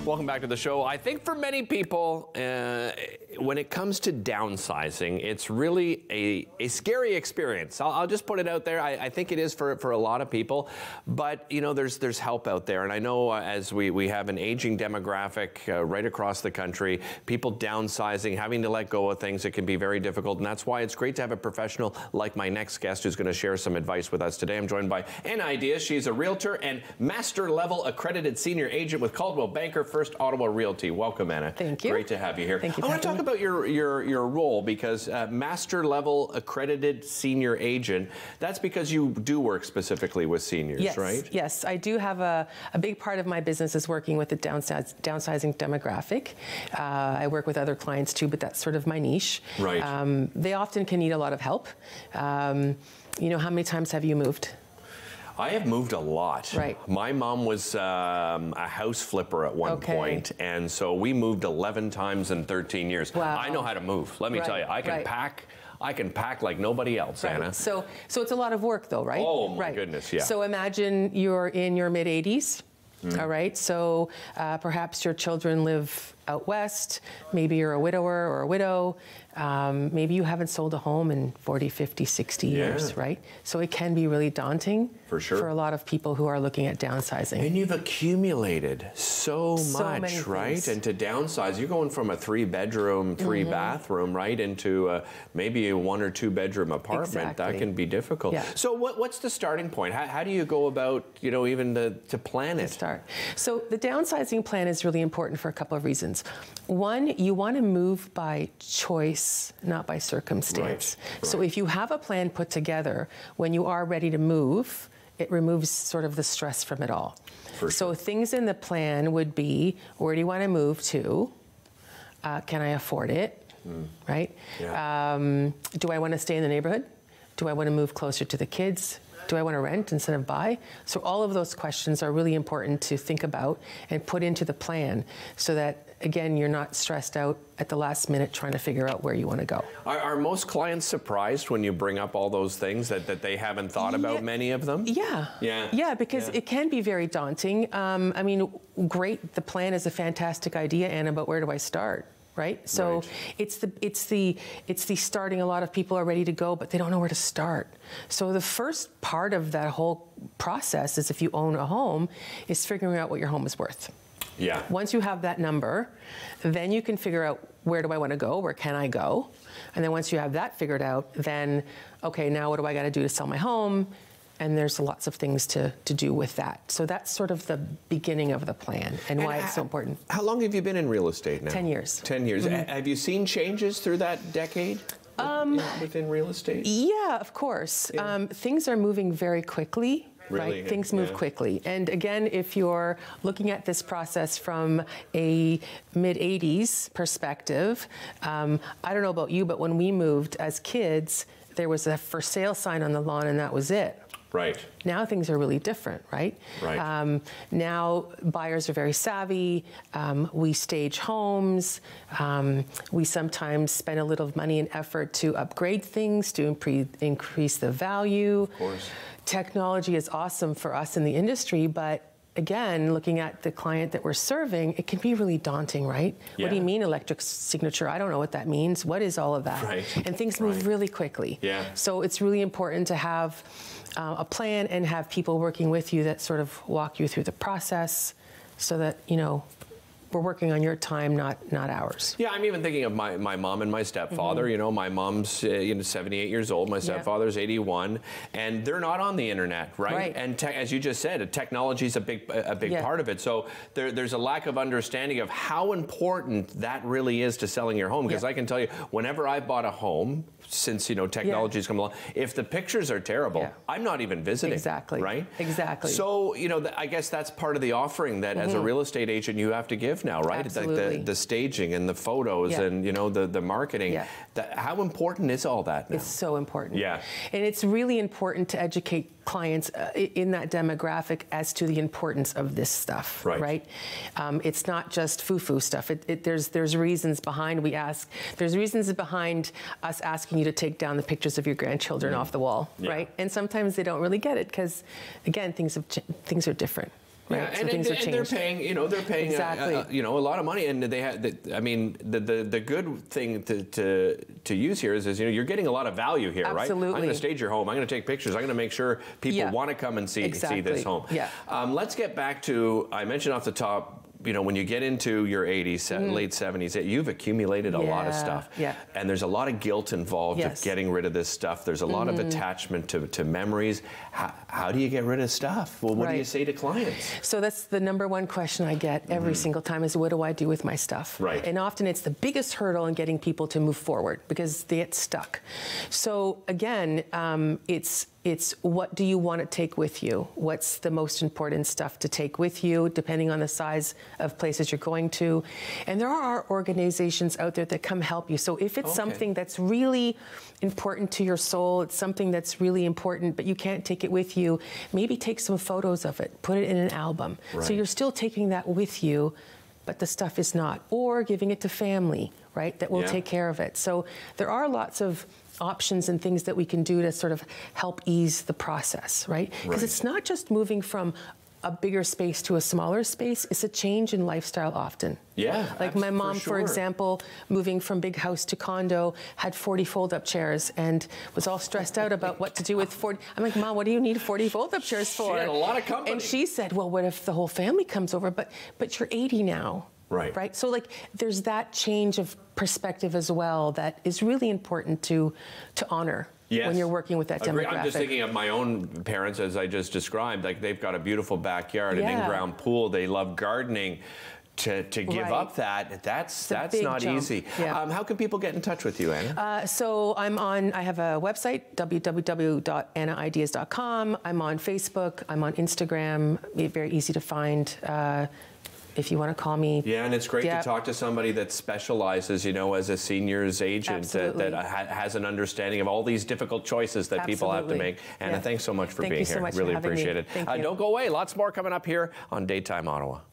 Welcome back to the show. I think for many people, when it comes to downsizing, it's really a scary experience. I'll just put it out there. I think it is for a lot of people, but you know, there's help out there. And I know as we have an aging demographic right across the country, people downsizing, having to let go of things, it can be very difficult. And that's why it's great to have a professional like my next guest who's going to share some advice with us today. I'm joined by Ideias. She's a realtor and master level accredited senior agent with Coldwell Banker First Ottawa Realty. Welcome, Anna. Thank you. Great to have you here. Thank you. I want to talk about your role, because master level accredited senior agent, that's because you do work specifically with seniors, yes, right? Yes, I do have a big part of my business is working with the downsizing demographic. I work with other clients too, but that's sort of my niche. Right. They often can need a lot of help. You know, how many times have you moved? I have moved a lot. Right. My mom was a house flipper at one point, and so we moved 11 times in 13 years. Wow. I know how to move. Let me tell you, I can pack. I can pack like nobody else, Anna. So it's a lot of work, though, right? Oh my goodness, yeah. So imagine you're in your mid-80s. All right, so perhaps your children live out west, maybe you're a widower or a widow, maybe you haven't sold a home in 40, 50, 60 years, right? So it can be really daunting for sure for a lot of people who are looking at downsizing. And you've accumulated so much, right? Things. And to downsize, you're going from a 3-bedroom, 3-bathroom, right, into maybe a 1 or 2 bedroom apartment. Exactly. That can be difficult. Yeah. So what's the starting point? How do you go about, you know, even to plan it? So the downsizing plan is really important for a couple of reasons. One, you want to move by choice, not by circumstance. Right. So if you have a plan put together, when you are ready to move, it removes sort of the stress from it all. So things in the plan would be, where do you want to move to? Can I afford it? Right? Yeah. Do I want to stay in the neighborhood? Do I want to move closer to the kids? Do I want to rent instead of buy? So all of those questions are really important to think about and put into the plan so that, again, you're not stressed out at the last minute trying to figure out where you want to go. Are most clients surprised when you bring up all those things that they haven't thought about many of them? Yeah, because it can be very daunting. I mean, great, the plan is a fantastic idea, Anna, but where do I start? Right? So it's the starting. A lot of people are ready to go, but they don't know where to start. So the first part of that whole process is, if you own a home, is figuring out what your home is worth. Yeah. Once you have that number, then you can figure out, where do I want to go? Where can I go? And then once you have that figured out, then, okay, now what do I got to do to sell my home? And there's lots of things to do with that. So that's sort of the beginning of the plan and why it's so important. How long have you been in real estate now? 10 years. 10 years. Have you seen changes through that decade within real estate? Yeah, of course. Yeah. Things are moving very quickly. Really? Right? Things move quickly. And again, if you're looking at this process from a mid-80s perspective, I don't know about you, but when we moved as kids, there was a for sale sign on the lawn and that was it. Right. Now things are really different, right? Right. Now buyers are very savvy. We stage homes. We sometimes spend a little money and effort to upgrade things to increase the value. Of course. Technology is awesome for us in the industry, but again, looking at the client that we're serving, it can be really daunting, right? Yeah. What do you mean electric signature? I don't know what that means. What is all of that? Right. And things move really quickly. Yeah. So it's really important to have a plan and have people working with you that sort of walk you through the process so that, you know, we're working on your time, not ours. Yeah, I'm even thinking of my mom and my stepfather. You know, my mom's 78 years old. My stepfather's 81, and they're not on the internet, right? And as you just said, technology is a big part of it. So there's a lack of understanding of how important that really is to selling your home. Because I can tell you, whenever I bought a home, since technology's come along, if the pictures are terrible, I'm not even visiting. Exactly. Right. Exactly. So I guess that's part of the offering that as a real estate agent you have to give now, right? Absolutely. Like the staging and the photos and the marketing. Yeah. How important is all that now? It's so important. Yeah. And it's really important to educate clients in that demographic as to the importance of this stuff. Right. It's not just foo-foo stuff. There's reasons behind there's reasons behind us asking you to take down the pictures of your grandchildren off the wall, right? And sometimes they don't really get it because, again, things are different. right? Yeah, So and things have they're changed. paying, they're paying, Exactly. a lot of money, and they have. I mean, the good thing to use here is you're getting a lot of value here, right? Absolutely. I'm going to stage your home. I'm going to take pictures. I'm going to make sure people want to come and see this home. Yeah. Let's get back to, I mentioned off the top, when you get into your 80s, late 70s, you've accumulated a lot of stuff. Yeah. And there's a lot of guilt involved of getting rid of this stuff. There's a lot of attachment to memories. How do you get rid of stuff? Well, what do you say to clients? So that's the number one question I get every single time is, what do I do with my stuff? Right. And often it's the biggest hurdle in getting people to move forward because they get stuck. So again, it's what do you want to take with you? What's the most important stuff to take with you, depending on the size of places you're going to? And there are organizations out there that come help you. So if it's something that's really important to your soul, it's something that's really important, but you can't take it with you, maybe take some photos of it, put it in an album. Right. So you're still taking that with you, but the stuff is not. Or giving it to family, right, that will take care of it. So there are lots of options and things that we can do to sort of help ease the process, right? Because it's not just moving from a bigger space to a smaller space, it's a change in lifestyle often. Yeah, like my mom, for example, moving from big house to condo, had 40 fold-up chairs and was all stressed out about what to do with 40. I'm like, Mom, what do you need 40 fold-up chairs for? She had a lot of company. And she said, well, what if the whole family comes over? But you're 80 now. Right. Right. So like there's that change of perspective as well that is really important to honor when you're working with that demographic. I'm just thinking of my own parents, as I just described. Like they've got a beautiful backyard, an in-ground pool. They love gardening. To give up that's not easy. Yeah. How can people get in touch with you, Anna? So I have a website, www.annaideas.com. I'm on Facebook. I'm on Instagram. Very easy to find. If you want to call me. Yeah, and it's great to talk to somebody that specializes, as a seniors agent that has an understanding of all these difficult choices that people have to make. Anna, thanks so much for being here. So much really for having appreciate me. it. Thank you. Don't go away. Lots more coming up here on Daytime Ottawa.